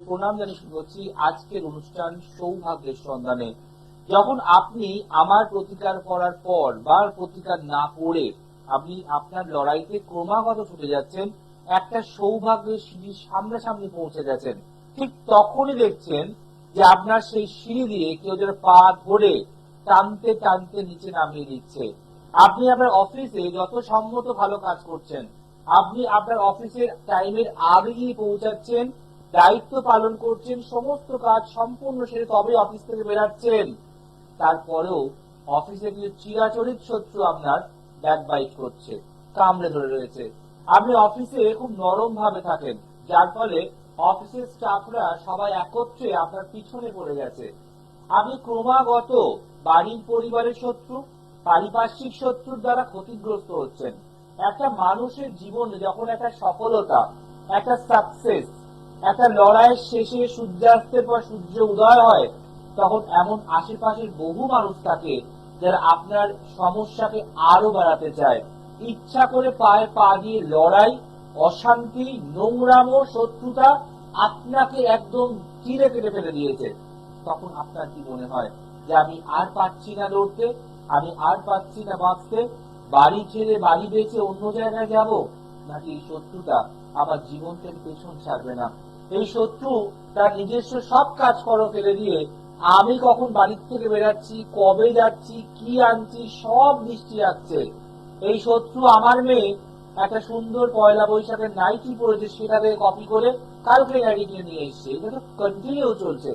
প্রণাম জানিয়ে শুরু করছি আজকের অনুষ্ঠান সৌভাগ্যের সন্ধানে। যখন আপনি আমার প্রতিকার করার পর বা প্রতিকার না করে আপনি আপনার লড়াইতে ক্রমাগত ছুটে যাচ্ছেন, একটা সৌভাগ্যের সিঁড়ির সামনাসামনি পৌঁছে গেছেন, ঠিক তখনই দেখছেন যে আপনার সেই সিঁড়ি দিয়ে কেউ যেন পা ধরে টানতে টানতে নিচে নামিয়ে দিচ্ছে। আপনি আপনার অফিসে যত সম্মত ভালো কাজ করছেন, আপনি আপনার অফিসের টাইমের আগে গিয়ে পৌঁছাচ্ছেন, দায়িত্ব পালন করছেন, সমস্ত কাজ সম্পূর্ণ সেরে তবে অফিস থেকে বেরাচ্ছেন, তারপরেও অফিসে কিছু চিরাচরিত শত্রু আপনার ব্যাকবাইট করছে, কামড়ে ধরে রয়েছে। আপনি অফিসে খুব নরম ভাবে থাকেন, যার ফলে অফিসের স্টাফরা সবাই একত্রে আপনার পিছনে পড়ে গেছে। আপনি ক্রমাগত বাড়ির পরিবারের শত্রু, পারিপার্শ্বিক শত্রুর দ্বারা ক্ষতিগ্রস্ত হচ্ছেন। একটা মানুষের জীবনে যখন একটা সফলতা, একটা সাকসেস, একটা লড়াইয়ের শেষে সূর্যাস্তের পর সূর্য উদয় হয়, তখন এমন আশেপাশের বহু মানুষ থাকে যারা আপনার সমস্যাকে আরো বাড়াতে চায়। ইচ্ছা করে পায়ে পা দিয়ে লড়াই, অশান্তি, নোংরাম, শত্রুতা আপনাকে একদম চিরে কেটে ফেলে দিয়েছে। তখন আপনার কি মনে হয় যে আমি আর পাচ্ছি না লড়তে, আমি আর পাচ্ছি না বাঁচতে, বাড়ি ছেড়ে বাড়ি বেঁচে অন্য জায়গায় যাব? নাকি এই শত্রুটা আমার জীবন থেকে পেছন ছাড়বে না? এই শত্রু তার নিজস্ব সব কাজ করো ফেলে দিয়ে আমি কখন বাড়ির থেকে বেরাচ্ছি, কবে যাচ্ছি, কি আনছি, সব দৃষ্টি রাখছে। এই শত্রু আমার মেয়ে একটা সুন্দর পয়লা বৈশাখের নাইটি পরেছে, সেটাকে কপি করে কালকে নাইটি নিয়ে এসছে। এটা তো কন্টিনিউ চলছে।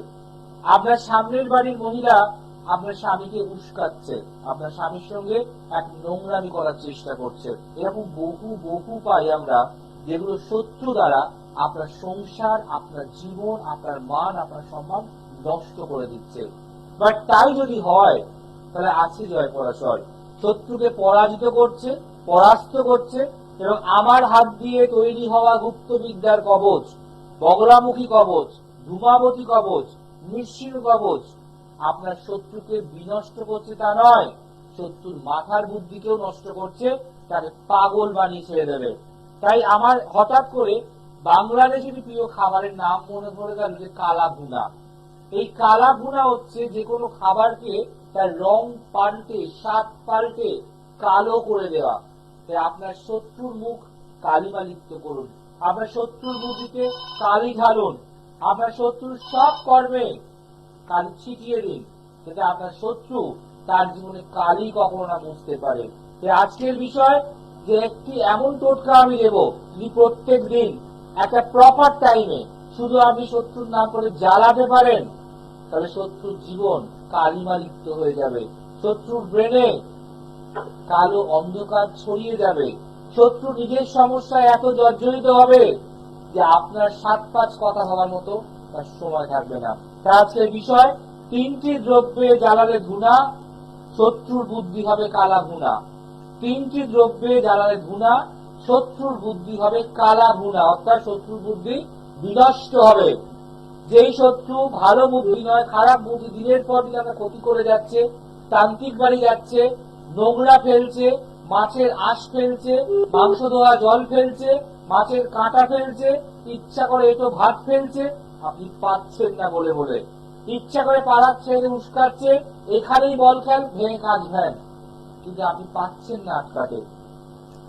আপনার সামনের বাড়ির মহিলা আপনার স্বামীকে উস্কাচ্ছে, আপনার স্বামীর সঙ্গে এক নোংরামি করার চেষ্টা করছে। এরকম বহু বহু পাই আমরা, যেগুলো শত্রু দ্বারা আপনার সংসার, আপনার জীবন, আপনার মান, আপনার সম্মান নষ্ট করে দিচ্ছে। বাট তাই যদি হয়, তাহলে আছে জয় পরাজয়। শত্রুকে পরাজিত করছে, পরাস্ত করছে, এবং আমার হাত দিয়ে তৈরি হওয়া গুপ্ত বিদ্যার কবচ, বগলামুখী কবচ, ধূমাবতী কবচ, নিশ্চিল কবচ আপনার শত্রুকে বিনষ্ট করছে তা নয়, শত্রুর মাথার বুদ্ধিকেও নষ্ট করছে, তাকে পাগল বানিয়ে ছেড়ে দেবে। তাই আমার হঠাৎ করে বাংলাদেশের প্রিয় খাবারের নাম মনে পড়ে গেল যে কালা ভুনা। এই কালা ভুনা হচ্ছে যে কোনো খাবারকে তার রং পাল্টে, স্বাদ পাল্টে কালো করে দেওয়া। তাই আপনার শত্রুর মুখ কালিমা লিপ্ত করুন, আপনার শত্রুর বুদ্ধিতে কালি ঢালুন, আপনার শত্রুর সব কর্মে কালি ছিটিয়ে দিন, যাতে আপনার শত্রু তার জীবনে কালি কখনো না বুঝতে পারে। আজকের বিষয় যে একটি এমন টোটকা আমি দেব, যদি প্রত্যেক দিন একটা প্রপার টাইমে শুধু আপনি শত্রুর নাম করে জ্বালাতে পারেন, তাহলে শত্রুর জীবন কালিমা লিপ্ত হয়ে যাবে, শত্রুর ব্রেনে কালো অন্ধকার ছড়িয়ে যাবে, শত্রু নিজের সমস্যায় এত জর্জরিত হবে যে আপনার 7-5 কথা হওয়ার মতো তার সময় থাকবে না। তার আজকের বিষয়, 3টি দ্রব্যে জ্বালালে ধুনা, শত্রুর বুদ্ধি হবে কালা ভুনা। 3টি দ্রব্যে জ্বালালে ধুনা, শত্রুর বুদ্ধি হবে কালা ভুনা, অর্থাৎ শত্রুর বুদ্ধি বিনষ্ট হবে। যেই শত্রু ভালো বুদ্ধি নয়, খারাপ বুদ্ধি দিনের পর দিন আমরা ক্ষতি করে যাচ্ছে, তান্ত্রিক বাড়ি যাচ্ছে, নোংরা ফেলছে, মাছের আঁশ ফেলছে, মাংস ধোয়া জল ফেলছে, মাছের কাঁটা ফেলছে, ইচ্ছা করে এটো ভাত ফেলছে, আপনি পাচ্ছেন না বলে বলে ইচ্ছা করে পাড়ার ছেড়ে উস্কাচ্ছে, এখানেই বল খেল, ভেঙে কাজ ভ্যান, কিন্তু আপনি পাচ্ছেন না আটকাতে।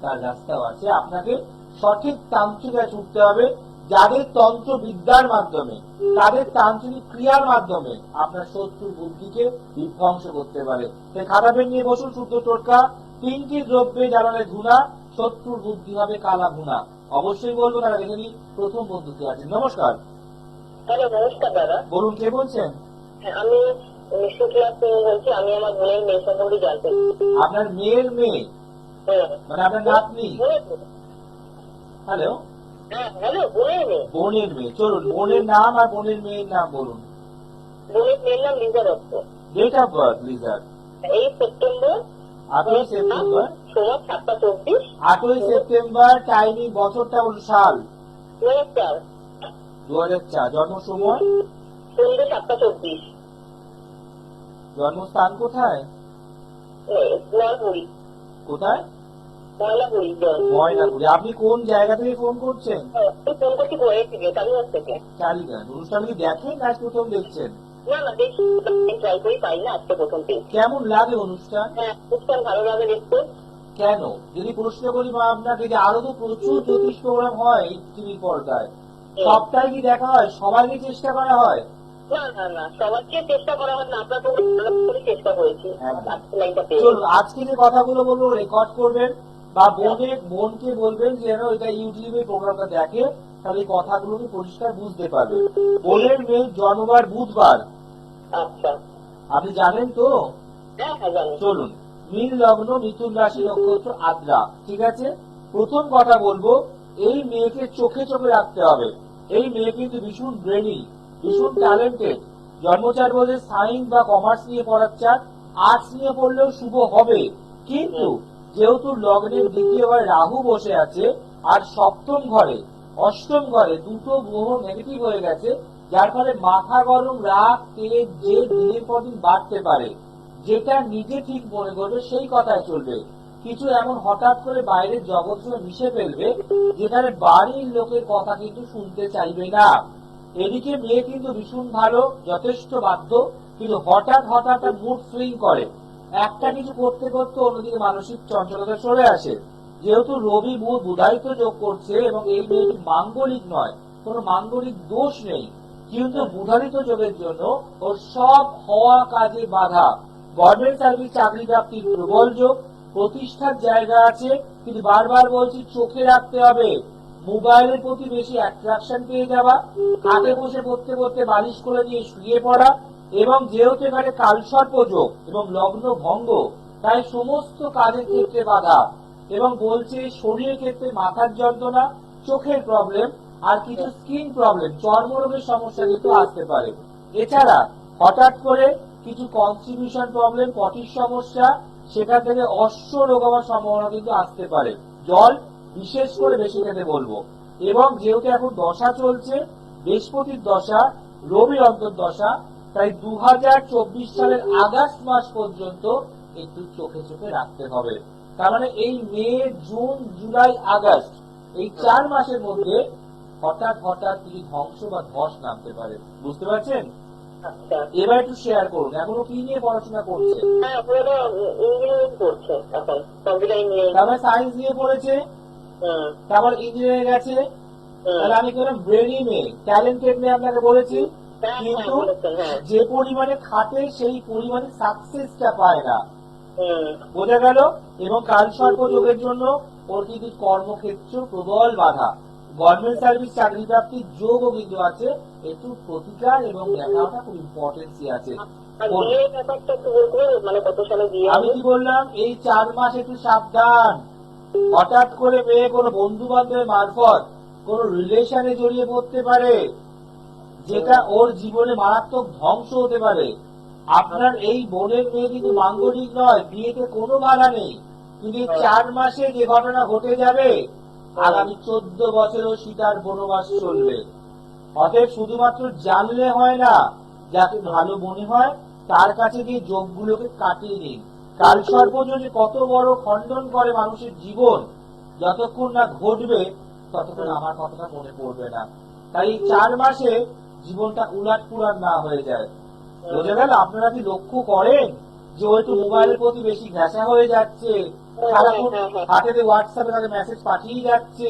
তার রাস্তাও আছে, আপনাকে সঠিক তান্ত্রিকা ছুটতে হবে, যাদের তন্ত্র বিদ্যার মাধ্যমে, তাদের তান্ত্রিক ক্রিয়ার মাধ্যমে আপনার শত্রুর বুদ্ধিকে বিধ্বংস করতে পারে। তাই খাতা পেন নিয়ে বসুন, শুদ্ধ টোটকা, 3টি দ্রব্যে জ্বালালে ধুনা, শত্রুর বুদ্ধি হবে কালা ভুনা। অবশ্যই বলবো, তারা দেখে নি প্রথম বন্ধুকে আছেন। নমস্কার। হ্যালো, নমস্কার দাদা। বলুন, কে বলছেন? আমি মিষ্টি ক্লাস বলছি। আমি আমার বোনের মেয়ে সম্বন্ধে জানতে। আপনার মেয়ের মেয়ে? মানে আপনার নাতনি? হ্যালো, হ্যালো, বোনের মেয়ে। বোনের মেয়ে, চলুন বোনের নাম আর বোনের মেয়ের নাম বলুন। বোনের মেয়ের নাম Liza Dutta. Date of birth লিজার? 8 সেপ্টেম্বর। 8ই সেপ্টেম্বর। সময় 7:24। 8ই সেপ্টেম্বর, টাইমিং, বছরটা বলুন, সাল? 2004। 2004। জন্ম সময়? সন্ধ্যে 7:24। জন্মস্থান কোথায়? নলপুরি। কোথায়? ময়লাপুরি জল। ময়নাগুড়ি। আপনি কোন জায়গা থেকে ফোন করছেন? তুই ফোন করছি বয়ে থেকে, কালীগঞ্জ থেকে। কালীগঞ্জ। অনুষ্ঠান কি দেখেন না প্রথম দেখছেন? না না, দেখি ট্রাই করি, পাই না, আজকে প্রথম পেয়েছি। কেমন লাগে অনুষ্ঠান? হ্যাঁ, অনুষ্ঠান ভালো লাগে দেখতে। কেন যদি প্রশ্ন করি মা আপনাকে, যে আরো তো প্রচুর জ্যোতিষ প্রোগ্রাম হয় টিভি পর্দায়, সবটাই কি দেখা হয়? সবাইকে চেষ্টা করা হয়? না না না, সবাইকে চেষ্টা করা হয় না, আপনার তো ভালো করে চেষ্টা করেছি। একদম। আজকে লাইনটা পেয়ে চলুন, আজকে যে কথাগুলো বলবো রেকর্ড করবেন, বা বোনকে বলবেন যে যেন এটা ইউটিউবে প্রোগ্রামটা দেখে, তাহলে এই কথাগুলোকে পরিষ্কার বুঝতে পারবে। বোনের মেয়ের জন্মবার বুধবার, আচ্ছা। আপনি জানেন তো? হ্যাঁ হ্যাঁ, জানি। চলুন, মীন লগ্ন, মিথুন রাশি, নক্ষত্র আদ্রা, ঠিক আছে? প্রথম কথা বলবো, এই মেয়েকে চোখে চোখে রাখতে হবে। এই মেয়ে কিন্তু ভীষণ ব্রেনি, ভীষণ ট্যালেন্টেড। জন্মচার বলে সায়েন্স বা কমার্স নিয়ে পড়ার চান, আর্টস নিয়ে পড়লেও শুভ হবে। কিন্তু যেহেতু লগ্নের দ্বিতীয় ঘরে রাহু বসে আছে, আর সপ্তম ঘরে অষ্টম ঘরে দুটো গ্রহ নেগেটিভ হয়ে গেছে, যার ফলে মাথা গরম, রাগ, তেজ, যে দিনের পর দিন বাড়তে পারে। যেটা নিজে ঠিক মনে করবে সেই কথায় চলবে। কিছু এমন হঠাৎ করে বাইরের জগৎ সঙ্গে মিশে ফেলবে, যেখানে বাড়ির লোকের কথা কিন্তু শুনতে চাইবে না। এদিকে মেয়ে কিন্তু ভীষণ ভালো, যথেষ্ট বাধ্য, কিন্তু হঠাৎ হঠাৎ মুড সুইং করে। একটা কিছু করতে করতে অন্যদিকে মানসিক চঞ্চলতা চলে আসে। যেহেতু রবি বুধ বুধায়িত যোগ করছে, এবং এই মেয়েটি মাঙ্গলিক নয়, কোনো মাঙ্গলিক দোষ নেই, কিন্তু বুধায়িত যোগের জন্য ওর সব হওয়া কাজে বাধা। গভর্নমেন্ট সার্ভিস চাকরি প্রাপ্তির প্রবল যোগ, প্রতিষ্ঠার জায়গা আছে, কিন্তু বারবার বলছি চোখে রাখতে হবে। মোবাইলের প্রতি বেশি অ্যাট্রাকশন পেয়ে যাওয়া, খাটে বসে পড়তে পড়তে বালিশ করে নিয়ে শুয়ে পড়া, এবং যেহেতু এখানে কালসর্প যোগ এবং লগ্ন ভঙ্গ, তাই সমস্ত কাজের ক্ষেত্রে বাধা। এবং বলছে শরীরের ক্ষেত্রে মাথার যন্ত্রণা, চোখের প্রবলেম, আর কিছু স্কিন প্রবলেম, চর্মরোগের সমস্যা কিন্তু আসতে পারে। এছাড়া হঠাৎ করে কিছু কনস্টিটিউশন প্রবলেম, পটির সমস্যা, সেটা থেকে অশ্ব রোগ হওয়ার সম্ভাবনা কিন্তু আসতে পারে। জল বিশেষ করে বেশি খেতে বলবো। এবং যেহেতু এখন দশা চলছে, বৃহস্পতির দশা, রবির অন্তর্দশা, তাই 2024 সালের আগস্ট মাস পর্যন্ত একটু চোখে চোখে রাখতে হবে। তার মানে এই মে, জুন, জুলাই, আগস্ট, এই 4 মাসের মধ্যে হঠাৎ হঠাৎ কিছু ধ্বংস বা ধস নামতে পারে। বুঝতে পারছেন? আচ্ছা। এবার একটু শেয়ার করুন, এখনো কি নিয়ে পড়াশোনা করছে? হ্যাঁ, আপনারা ইঞ্জিনিয়ারিং করছে এখন, কম্পিউটার ইঞ্জিনিয়ারিং। তারপরে সায়েন্স নিয়ে পড়েছে, তারপর ইঞ্জিনিয়ারিং গেছে। তাহলে আমি কোনো ব্রেনি মেয়ে, ট্যালেন্টেড মেয়ে আপনাকে বলেছি, কিন্তু যে পরিমাণে খাটে সেই পরিমাণে সাকসেসটা পায় না। বোঝা গেল? এবং কালসর্প যোগের জন্য ওর কিন্তু কর্মক্ষেত্র প্রবল বাধা। গভর্নমেন্ট সার্ভিস চাকরি প্রাপ্তির যোগও কিন্তু আছে, একটু প্রতিকার এবং দেখাটা খুব ইম্পর্টেন্সি আছে। মানে কত সালে বিয়ে? আমি কি বললাম, এই 4 মাস একটু সাবধান। হঠাৎ করে মেয়ে কোনো বন্ধু বান্ধবের মারফত কোন রিলেশনে জড়িয়ে পড়তে পারে, যেটা ওর জীবনে মারাত্মক ধ্বংস হতে পারে। আপনার এই বোনের মেয়ে কিন্তু মাঙ্গলিক নয়, বিয়েতে কোনো বাধা নেই, কিন্তু 4 মাসে যে ঘটনা ঘটে যাবে, আগামী 14 বছরও সীতার বনবাস চলবে। অতএব শুধুমাত্র জানলে হয় না, যাকে ভালো মনে হয় তার কাছে গিয়ে যোগগুলোকে কাটিয়ে নিন। কালসর্প যদি কত বড় খণ্ডন করে মানুষের জীবন, যতক্ষণ না ঘটবে ততক্ষণ আমার কথাটা মনে পড়বে না। তাই 4 মাসে জীবনটা উলাট পুরান না হয়ে যায়। বোঝা গেল? আপনারা কি লক্ষ্য করেন যে ও একটু মোবাইলের প্রতি বেশি ঘেঁষা হয়ে যাচ্ছে, সারাক্ষণ হাতে হোয়াটসঅ্যাপে তাকে মেসেজ পাঠিয়ে যাচ্ছে,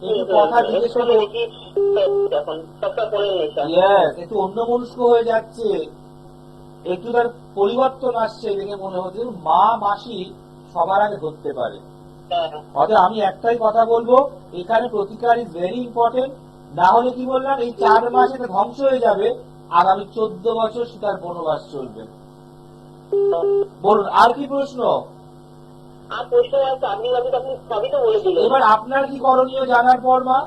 একটু কথা জিজ্ঞেস করে একটু অন্য মনস্ক হয়ে যাচ্ছে, একটু তার পরিবর্তন আসছে, দেখে মনে হচ্ছে মা মাসি সবার আগে ধরতে পারে। অতএব আমি একটাই কথা বলবো, এখানে প্রতিকার ইজ ভেরি ইম্পর্টেন্ট। না হলে কি বললাম, এই 4 মাসে ধ্বংস হয়ে যাবে, আগামী 14 বছর সীতার বনবাস চলবে। বলুন, আর কি প্রশ্ন? এবার আপনার কি করণীয় জানার পর মা?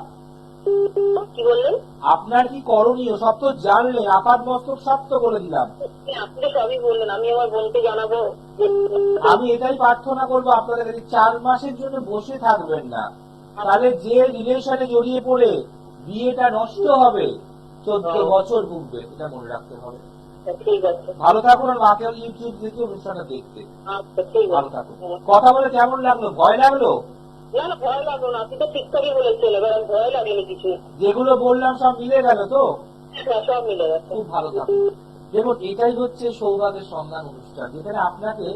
কি বললেন? আপনার কি করণীয়? সব তো জানলে, আপাত মস্তক সব তো বলে দিলাম। আপনি সবই বললেন, আমি আমার বোনকে জানাবো। আমি এটাই প্রার্থনা করবো আপনাদের কাছে, 4 মাসের জন্য বসে থাকবেন না। তাহলে যে রিলেশনে জড়িয়ে পড়ে বিয়েটা নষ্ট হবে, 14 বছর ভুগবে, এটা মনে রাখতে হবে। ঠিক আছে, ভালো থাকুন, আর মাকে ইউটিউব থেকে অনুষ্ঠানটা দেখতে। আচ্ছা ঠিক আছে। ভালো থাকুন। কথা বলে কেমন লাগলো? ভয় লাগলো? না না, ভয় লাগলো না, আপনি তো ঠিকঠাকই বলেছেন, এবার আর ভয় লাগেনি কিছু। যেগুলো বললাম সব মিলে গেল তো? হ্যাঁ, সব মিলে গেছে। খুব ভালো থাকুন। দেখুন, এটাই হচ্ছে সৌভাগ্যের সন্ধান অনুষ্ঠান, যেখানে আপনাকে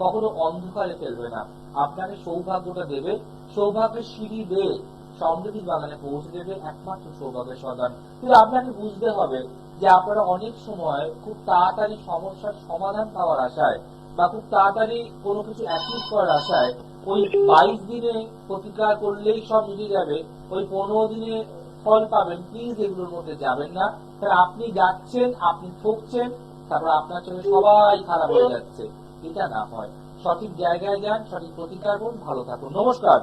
কখনো অন্ধকারে ফেলবে না, আপনাকে সৌভাগ্যটা দেবে, সৌভাগ্যের সিঁড়ি বেয়ে সমৃদ্ধির বাগানে পৌঁছে দেবে একমাত্র সৌভাগ্যের সন্ধান। কিন্তু আপনাকে বুঝতে হবে যে আপনারা অনেক সময় খুব তাড়াতাড়ি সমস্যার সমাধান পাওয়ার আশায় বা খুব তাড়াতাড়ি কোনো কিছু অ্যাচিভ করার আশায় ওই 22 দিনে প্রতিকার করলেই সব মিটে যাবে, ওই 15 দিনে ফল পাবেন, প্লিজ এগুলোর মধ্যে যাবেন না। কারণ আপনি যাচ্ছেন, আপনি ঠকছেন, তারপর আপনার চোখে সবাই খারাপ হয়ে যাচ্ছে। এটা না হয়, সঠিক জায়গায় যান, সঠিক প্রতিকার করুন, ভালো থাকুন। নমস্কার।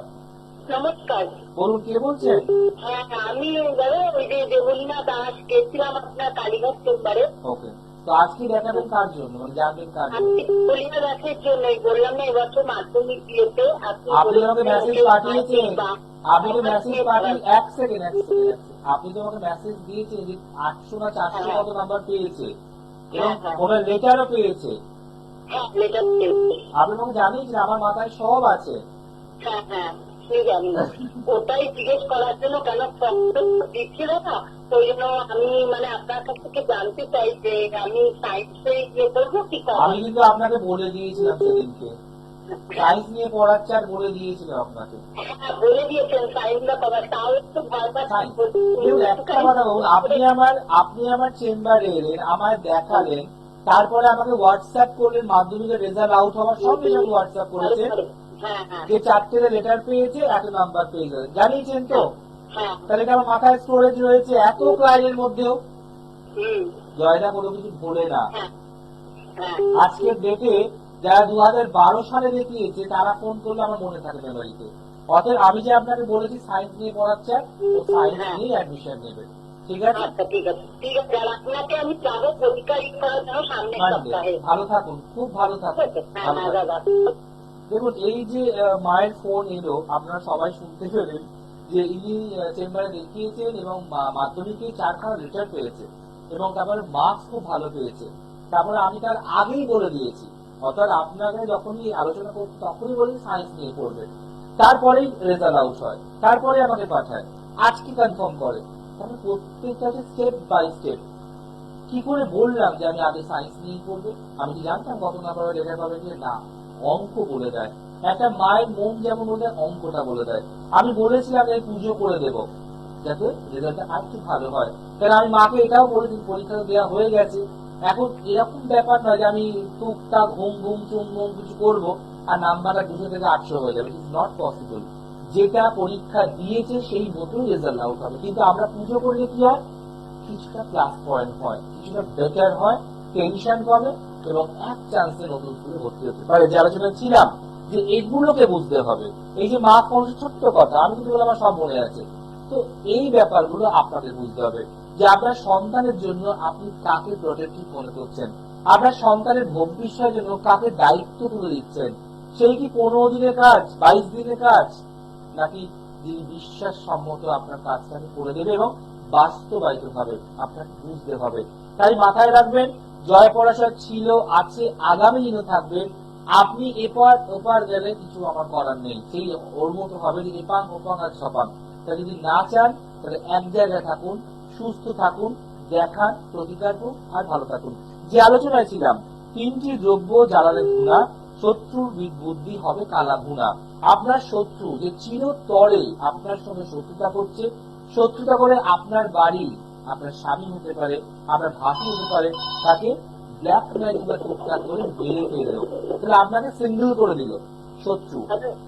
নমস্কার। বলুন, কে বলছেন? হ্যাঁ, আমি দাদা ওই যে দেবলীনা দাস গেছিলাম আপনার কালীঘাট চেম্বারে। ওকে, তো আজকে দেখাবেন কার জন্য, মানে জানবেন কার জন্য? আমি দেবলীনা দাসের জন্যই বললাম না, এবছর মাধ্যমিক দিয়েছে। আপনি আমাকে মেসেজ পাঠিয়েছেন, আপনি তো মেসেজ পাঠিয়ে এক সেকেন্ড আপনি তো আমাকে মেসেজ দিয়েছেন যে 800 না 400 কত নাম্বার পেয়েছে এবং ওনার লেটারও পেয়েছে। হ্যাঁ, লেটার। আপনি আমাকে জানিয়েছেন, আমার মাথায় সব আছে। হ্যাঁ হ্যাঁ, ঠিক জানি। ওটাই জিজ্ঞেস করার জন্য, কেন দিচ্ছিল না, ওই জন্য আমি মানে আপনার কাছ থেকে জানতে চাই যে আমি সায়েন্সে ইয়ে করবো কি আমি কিন্তু আপনাকে বলে দিয়েছিলাম সেদিনকে, সায়েন্স নিয়ে পড়াচ্ছে আর বলে দিয়েছিলাম আপনাকে। হ্যাঁ, বলে দিয়েছেন সায়েন্স বা কভার, তাও একটু ভয় দেখুন, পাচ্ছি। একটা কথা বলুন, আপনি আমার চেম্বারে এলেন, আমায় দেখালেন, তারপরে আমাকে হোয়াটসঅ্যাপ করলেন, মাধ্যমিকের রেজাল্ট আউট হওয়ার সঙ্গে সঙ্গে হোয়াটসঅ্যাপ করেছেন হ্যাঁ হ্যাঁ যে 4টে লেটার পেয়েছে, এত নাম্বার পেয়ে যাবে, জানিয়েছেন তো? হ্যাঁ। তাহলে এটা আমার মাথায় স্টোরেজ রয়েছে এত ক্লাইনের মধ্যেও। হুম। জয়দা কোনো কিছু ভোলে না। হ্যাঁ হ্যাঁ। আজকের ডেটে যারা 2012 সালে দেখিয়েছে তারা ফোন করলে আমার মনে থাকে মেমোরিতে। অতএব আমি যে আপনাকে বলেছি সায়েন্স নিয়ে পড়াচ্ছে, ও সায়েন্স নিয়ে অ্যাডমিশন নেবে, ঠিক আছে? আচ্ছা, ঠিক আছে ঠিক আছে। আর আপনাকে আমি যাবো পরীক্ষা করার জন্য সামনের সপ্তাহে। ভালো থাকুন, খুব ভালো থাকুন। হ্যাঁ হ্যাঁ দাদা। দেখুন, এই যে মায়ের ফোন এলো, আপনারা সবাই শুনতে পেলেন যে ইনি চেম্বারে দেখিয়েছেন এবং মাধ্যমিকে 4খানা লেটার পেয়েছে এবং তারপরে মার্কস খুব ভালো পেয়েছে। তারপরে আমি তার আগেই বলে দিয়েছি, অর্থাৎ আপনাকে যখনই আলোচনা করছি তখনই বলি সায়েন্স নিয়ে পড়বে, তারপরেই রেজাল্ট আউট হয়, তারপরে আমাকে পাঠায়, আজকে কনফার্ম করে। তাহলে প্রত্যেকটা স্টেপ বাই স্টেপ কি করে বললাম যে আমি আগে সায়েন্স নিয়ে পড়বে? আমি কি জানতাম কত নাম্বার লেটার পাবে? না, অঙ্ক বলে দেয়। একটা মায়ের মন যেমন বলে দেয়, অঙ্কটা বলে দেয়। আমি বলেছিলাম যে পুজো করে দেব যাতে রেজাল্টটা আর একটু ভালো হয়। কারণ আমি মাকে এটাও বলেছি, পরীক্ষা দেওয়া হয়ে গেছে, এখন এরকম ব্যাপার নয় যে আমি টুকটাক ঘুম ঘুম চুম কিছু করবো আর নাম্বারটা 200 থেকে 800 হয়ে যাবে। It is not possible. যেটা পরীক্ষা দিয়েছে সেই মতোই রেজাল্ট আউট হবে। কিন্তু আমরা পুজো করলে কি হয়, কিছুটা প্লাস পয়েন্ট হয়, কিছুটা বেটার হয়, টেনশন কমে এবং এক চান্সে নতুন স্কুলে ভর্তি হতে পারে। যে আলোচনা ছিলাম যে এগুলোকে বুঝতে হবে। এই যে মা কোন ছোট্ট কথা, আমি কিন্তু আমার সব মনে আছে। তো এই ব্যাপারগুলো আপনাদের বুঝতে হবে যে আপনার সন্তানের জন্য আপনি কাকে প্রোটেক্টিভ মনে করছেন, আপনার সন্তানের ভবিষ্যতের জন্য কাকে দায়িত্ব তুলে দিচ্ছেন। সেই কি 15 দিনের কাজ, 22 দিনের কাজ, নাকি যিনি বিশ্বাস সম্মত আপনার কাজটাকে করে দেবে এবং বাস্তবায়িত ভাবে আপনাকে বুঝতে হবে। তাই মাথায় রাখবেন, জয় পরাশর ছিল, আছে, আগামী দিনও থাকবেন। আপনি এপার ওপার গেলে কিছু আমার করার নেই, সেই ওর মতো হবে যে এপাং ওপাং আর ছপাং। তা যদি না চান তাহলে এক জায়গায় থাকুন, সুস্থ থাকুন, দেখান, প্রতিকার করুন আর ভালো থাকুন। যে আলোচনায় ছিলাম, 3টি দ্রব্য জ্বালালে ধুনা, শত্রুর বুদ্ধি হবে কালা ভুনা। আপনার শত্রু যে চিরতরে আপনার সঙ্গে শত্রুতা করছে, শত্রুতা করে আপনার বাড়ি, আপনার স্বামী হতে পারে, আপনার ভাসি হতে পারে, তাকে ব্ল্যাক ম্যাজিক বা টুকটাক করে বেড়ে ফেললো, তাহলে আপনাকে সিঙ্গেল করে দিল শত্রু,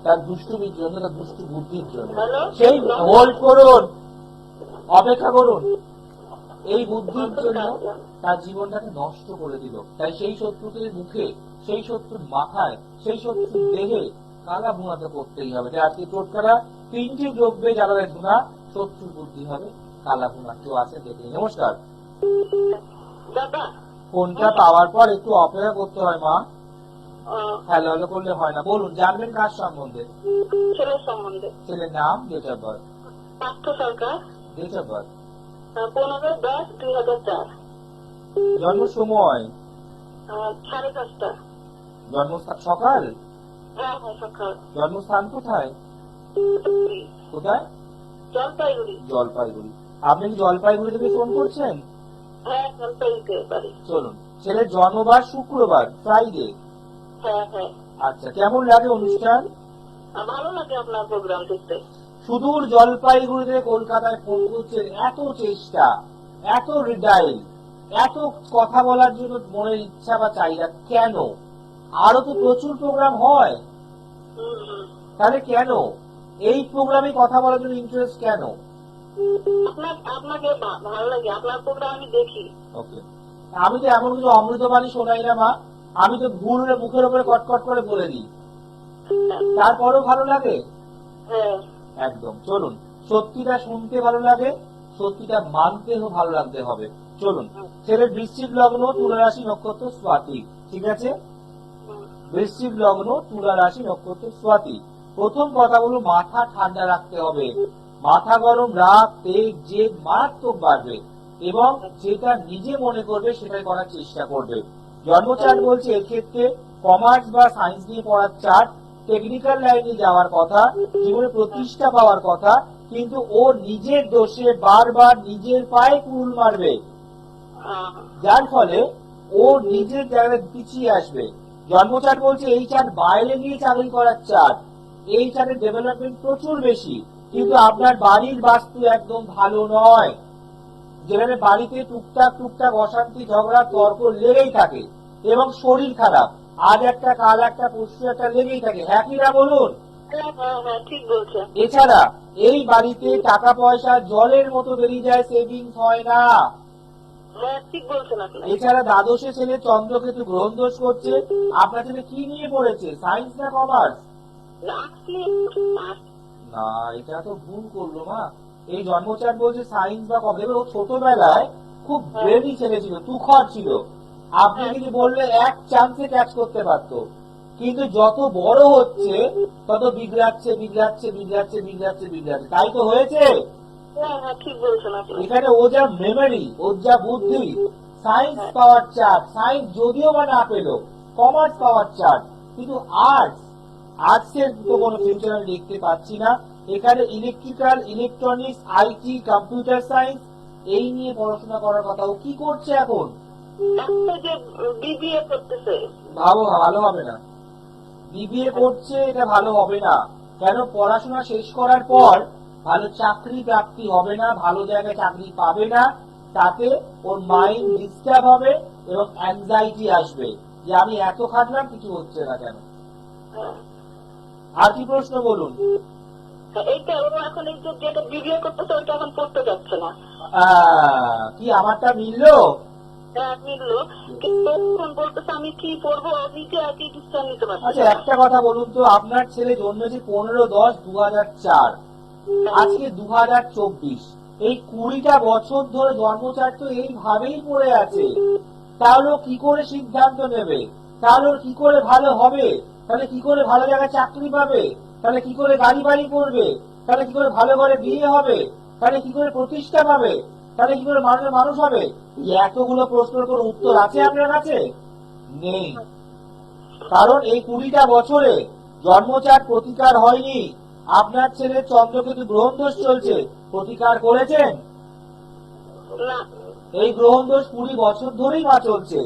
তার দুষ্টুমির জন্য, তার দুষ্টু বুদ্ধির জন্য। সেই হোল্ড করুন, অপেক্ষা করুন, এই বুদ্ধির জন্য তার জীবনটাকে নষ্ট করে দিল। তাই সেই শত্রুকে মুখে, সেই শত্রুর মাথায়, সেই শত্রুর দেহে কালা ভুনাতে করতেই হবে। আজকে টোটকারা 3টি দ্রব্যে জ্বালালে ধুনা, শত্রুর বুদ্ধি হবে কালা ভুনা। কেউ আছে দেখে? নমস্কার। দাদা, ফোনটা পাওয়ার পর একটু অপেক্ষা করতে হয় মা, হ্যালো হ্যালো করলে হয় না। বলুন, জানবেন কার সম্বন্ধে? ছেলের সম্বন্ধে। ছেলের নাম, date of birth? Partha Sarkar. Date of birth? 15/10/2004। জন্ম সময়? 10:30। জন্ম সকাল? হ্যাঁ হ্যাঁ, সকাল। জন্মস্থান কোথায়? কোথায়? জলপাইগুড়ি। জলপাইগুড়ি। আপনি কি জলপাইগুড়ি থেকে ফোন করছেন? হ্যাঁ, জলপাইগুড়ি বাড়ি। চলুন, ছেলের জন্মবার শুক্রবার, ফ্রাইডে। হ্যাঁ হ্যাঁ। আচ্ছা, কেমন লাগে অনুষ্ঠান? ভালো লাগে আপনার প্রোগ্রাম দেখতে। সুদূর জলপাইগুড়ি থেকে কলকাতায় ফোন করছেন, এত চেষ্টা, এত হৃদয়, এত কথা বলার জন্য মনের ইচ্ছা বা চাহিদা কেন? আরো তো প্রচুর প্রোগ্রাম হয়, তাহলে কেন এই প্রোগ্রামে কথা বলার জন্য ইন্টারেস্ট কেন? আপনাকে ভালো লাগে, আপনার প্রোগ্রাম আমি দেখি। ওকে, আমি তো এমন কিছু অমৃতবাণী শোনাই না মা, আমি তো ভুল মুখের উপরে কটকট করে বলে দিই, তারপরও ভালো লাগে। হ্যাঁ একদম। চলুন, সত্যিটা শুনতে ভালো লাগে, সত্যিটা মানতেও ভালো লাগতে হবে। চলুন, ছেলের বৃশ্চিক লগ্ন, তুলা রাশি, নক্ষত্র স্বাতি, ঠিক আছে? বৃশ্চিক লগ্ন, তুলা রাশি, নক্ষত্র স্বাতি। প্রথম কথা হলো মাথা ঠান্ডা রাখতে হবে। মাথা গরম, রাগ, তেজ, জেদ মারাত্মক বাড়বে এবং যেটা নিজে মনে করবে সেটাই করার চেষ্টা করবে। জন্মচার্ট বলছে এক্ষেত্রে কমার্স বা সায়েন্স নিয়ে পড়ার চার্ট, টেকনিক্যাল লাইনে যাওয়ার কথা, জীবনে প্রতিষ্ঠা পাওয়ার কথা, কিন্তু ও নিজের দোষে বারবার নিজের পায়ে কুড়ুল মারবে, যার ফলে ও নিজের জায়গায় পিছিয়ে আসবে। জন্মচার্ট বলছে এই চার্ট বাইরে গিয়ে চাকরি করার চার্ট, এই চার্টের ডেভেলপমেন্ট প্রচুর বেশি, কিন্তু আপনার বাড়ির বাস্তু একদম ভালো নয়, যেখানে বাড়িতে টুকটাক টুকটাক অশান্তি, ঝগড়া, তর্ক লেগেই থাকে এবং শরীর খারাপ, আজ একটা কাল একটা পরশু একটা লেগেই থাকে। হ্যাঁ কি না বলুন? ঠিক বলছেন। এছাড়া এই বাড়িতে টাকা পয়সা জলের মতো বেরিয়ে যায়, সেভিংস হয় না। ঠিক বলছেন আপনি। এছাড়া দ্বাদশে ছেলে চন্দ্রকেতু গ্রহণ দোষ করছে। আপনার ছেলে কি নিয়ে পড়েছে, সায়েন্স না কমার্স? না, এটা তো ভুল করলো মা। এই জন্মচার্ট বলছে সায়েন্স বা কমার্স। ও ছোটবেলায় খুব ব্রেনি ছেলে ছিল, তুখর ছিল, আপনি কিছু বললে এক চান্সে ক্যাচ করতে পারতো, কিন্তু যত বড় হচ্ছে তত বিগড়াচ্ছে বিগড়াচ্ছে বিগড়াচ্ছে বিগড়াচ্ছে বিগড়াচ্ছে, তাই তো হয়েছে। ঠিক বলছেন আপনি। এখানে ও যা মেমোরি, ওর যা বুদ্ধি, সায়েন্স পাওয়ার চার্ট, সায়েন্স যদিও বা না পেল, কমার্স পাওয়ার চার্ট, কিন্তু আর্টসের তো কোনো ফিউচার আমি দেখতে পাচ্ছি না। এখানে electrical, electronics, IT, computer science এই নিয়ে পড়াশোনা করার কথা। ও কি করছে এখন? বিবিএ করতেছে। ভালো হবে না, বিবিএ করছে, এটা ভালো হবে না। কেন? পড়াশোনা শেষ করার পর ভালো চাকরি প্রাপ্তি হবে না, ভালো জায়গায় চাকরি পাবে না, তাতে ওর মাইন্ড ডিস্টার্ব হবে এবং অ্যাংজাইটি আসবে যে আমি এত খাটলাম কিছু হচ্ছে না কেন। আর কি প্রশ্ন বলুন? এইটা ও এখন এই যে যেটা বিবিএ করতেছে ওইটা এখন পড়তে যাচ্ছে না। কি আমারটা মিললো? মিললো, কিন্তু বলতেছে আমি কি পড়বো, নিজে আর কি ডিসিশন নিতে পারছি। আচ্ছা, একটা কথা বলুন তো, আপনার ছেলে জন্মেছে 15/10/2004, আজকে 2024, এই 20টা বছর ধরে জন্মচার্ট তো এইভাবেই পড়ে আছে। তাহলে কি করে সিদ্ধান্ত নেবে? তাহলে কি করে ভালো হবে? তাহলে কি করে ভালো জায়গায় চাকরি পাবে? তাহলে কি করে গাড়ি বাড়ি করবে? তাহলে কি করে ভালো ঘরে বিয়ে হবে? তাহলে কি করে প্রতিষ্ঠা পাবে? তাহলে কি করে মানুষের মানুষ হবে? এতগুলো প্রশ্নের কোনো উত্তর আছে আপনার কাছে? নেই। কারণ এই 20টা বছরে জন্মচার্ট প্রতিকার হয়নি। আপনার ছেলের চন্দ্রকেতু গ্রহণ দোষ চলছে, প্রতিকার করেছেন? এই গ্রহণ দোষ 20 বছর ধরেই মা চলছে।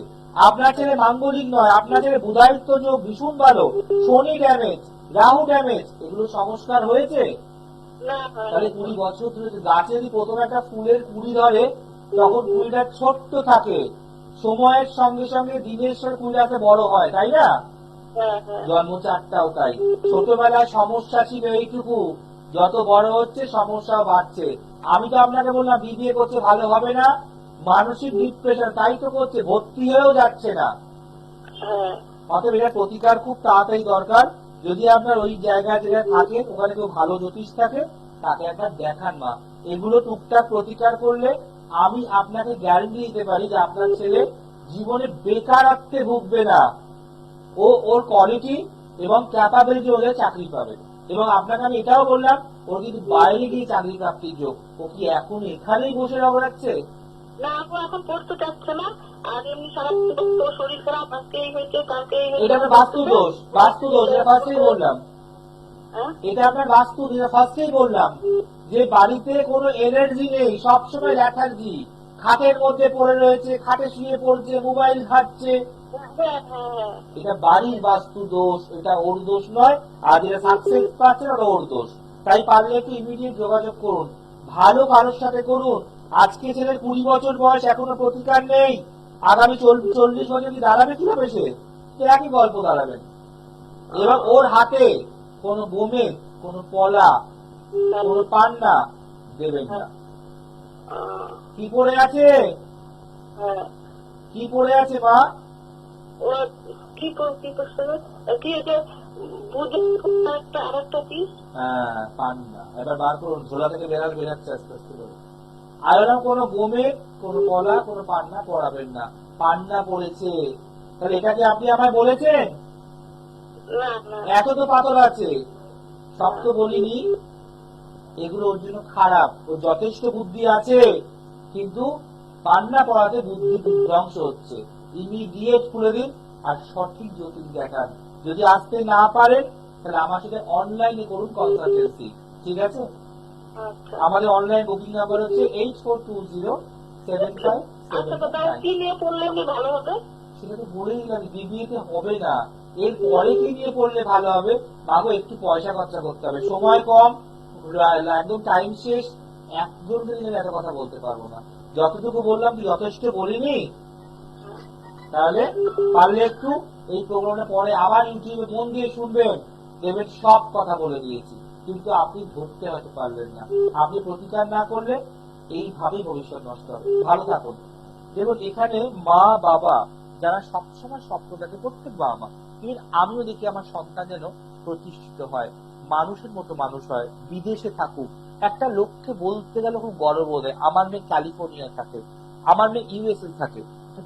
আপনার ছেলে মাঙ্গলিক নয়, আপনার ছেলে বুধায়িত্ব যোগ ভীষণ ভালো, শনি ড্যামেজ, রাহু ড্যামেজ, এগুলো সংস্কার হয়েছে? তাহলে 20 বছর ধরে গাছে যদি প্রথমে একটা ফুলের কুড়ি ধরে, তখন কুড়িটা ছোট্ট থাকে, সময়ের সঙ্গে সঙ্গে দিনের সঙ্গে কুড়িটাকে বড় হয়, তাই না? জন্মচার্টটাও তাই। ছোটবেলায় সমস্যা ছিল এইটুকু, যত বড় হচ্ছে সমস্যাও বাড়ছে। আমি তো আপনাকে বললাম বিবিএ করছে, ভালো হবে না, মানসিক ডিপ্রেশন, তাই তো করছে, ভর্তি হয়েও যাচ্ছে না। অতএব এটা প্রতিকার খুব তাড়াতাড়ি দরকার। যদি আপনার ওই জায়গায় যেখানে থাকেন ওখানে কেউ ভালো জ্যোতিষ থাকে, তাকে একবার দেখান মা। এগুলো টুকটাক প্রতিকার করলে আমি আপনাকে গ্যারান্টি দিতে পারি যে আপনার ছেলে জীবনে বেকারত্বে ভুগবে না, ও ওর কোয়ালিটি এবং ক্যাপাবিলিটি অনুযায়ী চাকরি পাবে। এবং আপনাকে আমি এটাও বললাম ওর কিন্তু বাইরে গিয়ে চাকরি প্রাপ্তির যোগ। ও কি এখন এখানেই বসে রগড়াচ্ছে? না, এখন পড়তে চাচ্ছে না, আর এমনি সারা শরীর খারাপ, আজকে এই হয়েছে কালকে এই হয়েছে। এটা বাস্তু দোষ, বাস্তু দোষ, এটা ফার্স্টেই বললাম। হ্যাঁ? এটা আপনার বাস্তু, যেটা ফার্স্টেই বললাম, যে বাড়িতে কোনো এনার্জি নেই, সবসময় ল্যাথার্জি, খাটের মধ্যে পড়ে রয়েছে, খাটে শুয়ে পড়ছে, মোবাইল ঘাটছে, হ্যাঁ, হ্যাঁ। এটা বাড়ির বাস্তু দোষ, এটা ওর দোষ নয়। আর যেটা সাকসেস পাচ্ছে ওটা ওর দোষ। তাই পারলে একটু ইমিডিয়েট যোগাযোগ করুন, ভালো কারোর সাথে করুন। আজকে ছেলের 20 বছর বয়স, এখনো প্রতিকার নেই, আগামী 40 বছর কি দাঁড়াবে কিভাবে সে? একই গল্প দাঁড়াবেন। এবার ওর হাতে কোনো বোমে, কোনো পলা, কোনো পান্না দেবেন না। কি পড়ে আছে? হ্যাঁ। কি পড়ে আছে মা? ও কি করছে? কি এটা বুঝে একটা আর একটা কি? হ্যাঁ, পান্না। এবার বার করুন, ঝোলা থেকে বেরাচ্ছে আস্তে আস্তে করে। আর এরকম কোনো বোমে, কোনো পলা, কোনো পান্না পড়াবেন না। পান্না পড়েছে, তাহলে এটাকে আপনি আমায় বলেছেন? না না। এত তো পাথর আছে, সব তো বলিনি। এগুলো ওর জন্য খারাপ। ও যথেষ্ট বুদ্ধি আছে, কিন্তু পান্না পড়াতে বুদ্ধি ধ্বংস হচ্ছে। ইমিডিয়েট খুলে দিন আর সঠিক জ্যোতিষ দেখান। যদি আসতে না পারেন তাহলে আমার সাথে অনলাইনে করুন কনসালটেন্সি, ঠিক আছে? আচ্ছা। আমাদের অনলাইন বুকিং নাম্বার হচ্ছে 84207575. আচ্ছা, তো তাও কি নিয়ে পড়লে কি ভালো হবে? সেটা তো বলেই দিলাম, বিবিএতে হবে না। এর পরে কি নিয়ে পড়লে ভালো হবে? বাবু একটু পয়সা খরচা করতে হবে, সময় কম, একদম টাইম শেষ, একজন দিনের এত কথা বলতে পারবো না। যতটুকু বললাম কি যথেষ্ট বলিনি? তাহলে পারলে একটু এই প্রোগ্রামটা পরে আবার ইউটিউবে মন দিয়ে শুনবেন, দেখবেন সব কথা বলে দিয়েছি, কিন্তু আপনি ধরতে হয়তো পারলেন না। আপনি প্রতিকার না করলে এইভাবেই ভবিষ্যৎ নষ্ট হবে। ভালো থাকুন। দেখুন এখানে মা বাবা যারা সবসময় স্বপ্ন দেখে, প্রত্যেক বাবা মা, ইভেন আমিও দেখি আমার সন্তান যেন প্রতিষ্ঠিত হয়, মানুষের মতো মানুষ হয়, বিদেশে থাকুক। একটা লোককে বলতে গেলে খুব গর্ব বোধ হয়, আমার মেয়ে ক্যালিফোর্নিয়া থাকে, আমার মেয়ে ইউএসএ থাকে,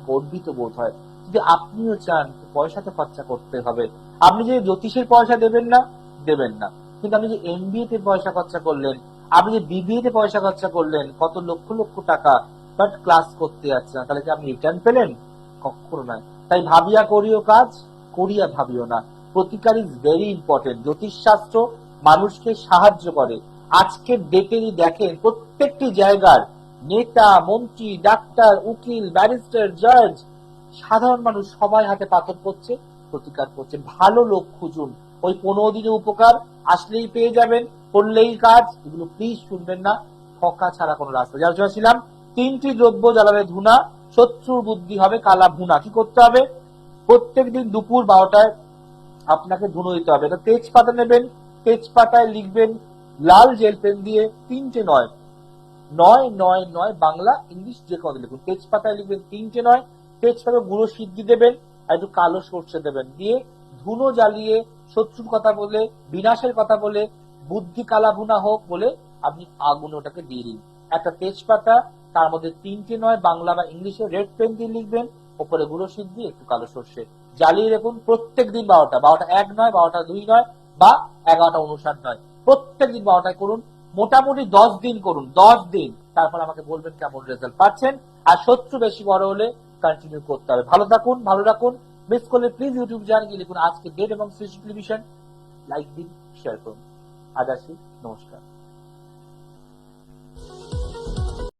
গর্বিত বোধ হয়। যদি আপনিও চান, পয়সা তো খরচা করতে হবে। আপনি যে জ্যোতিষের পয়সা দেবেন না, দেবেন না, কিন্তু আপনি যে এমবিএ তে পয়সা খরচা করলেন, আপনি যে বিবিএ তে পয়সা খরচা করলেন, কত লক্ষ লক্ষ টাকা, বাট ক্লাস করতে যাচ্ছে না, তাহলে কি আপনি রিটার্ন পেলেন? কখনো নয়। তাই ভাবিয়া করিও কাজ, করিয়া ভাবিও না। প্রতিকার ইজ ভেরি ইম্পর্টেন্ট। জ্যোতিষ শাস্ত্র মানুষকে সাহায্য করে। আজকের ডেটে দেখেন প্রত্যেকটি জায়গার নেতা, মন্ত্রী, ডাক্তার, উকিল, ব্যারিস্টার, জাজ, সাধারণ মানুষ সবাই হাতে পাথর করছে, প্রতিকার করছে। ভালো লোক খুঁজুন, ওই 15 দিনে উপকার আসলেই পেয়ে যাবেন, করলেই কাজ। এগুলো প্লিজ শুনবেন না, ঠকা ছাড়া কোনো রাস্তা। যা ছিলাম 3টি দ্রব্য জ্বালাবে ধুনা, শত্রুর বুদ্ধি হবে কালা ভুনা। কি করতে হবে? প্রত্যেকদিন দুপুর 12টায় আপনাকে ধুনো দিতে হবে। এটা তেজপাতা নেবেন, তেজপাতায় লিখবেন লাল জেল পেন দিয়ে 3টে 9, 999 বাংলা ইংলিশ যে কোনো লিখুন। তেজপাতায় লিখবেন 3টে 9, তেজপাতা গুঁড়ো সিদ্ধি দেবেন আর একটু কালো সর্ষে দেবেন, দিয়ে ধুনো জ্বালিয়ে শত্রুর কথা বলে, বিনাশের কথা বলে, বুদ্ধি কালা ভুনা হোক বলে আপনি আগুন ওটাকে দিয়ে দিন। একটা তেজপাতা, তার মধ্যে 3টে 9 বাংলা বা ইংলিশে রেড পেন দিয়ে লিখবেন, ওপরে গুঁড়ো সিদ্ধি, একটু কালো সর্ষে, জ্বালিয়ে রাখুন। প্রত্যেক দিন 12টা 1 নয়, 12টা 2 নয়, বা 11টা 59 নয়, প্রত্যেক দিন 12টায় করুন। মোটামুটি 10 দিন করুন, 10 দিন। তারপর আমাকে বলবেন কেমন রেজাল্ট পাচ্ছেন। আর শত্রু বেশি বড় হলে কন্টিনিউ করতে হবে। ভালো থাকুন, ভালো রাখুন। মিস করলে প্লিজ ইউটিউব জান গিয়ে লিখুন আজকে ডেট এবং সৃষ্টি টেলিভিশন, লাইক দিন, শেয়ার করুন। আজ আসি, নমস্কার।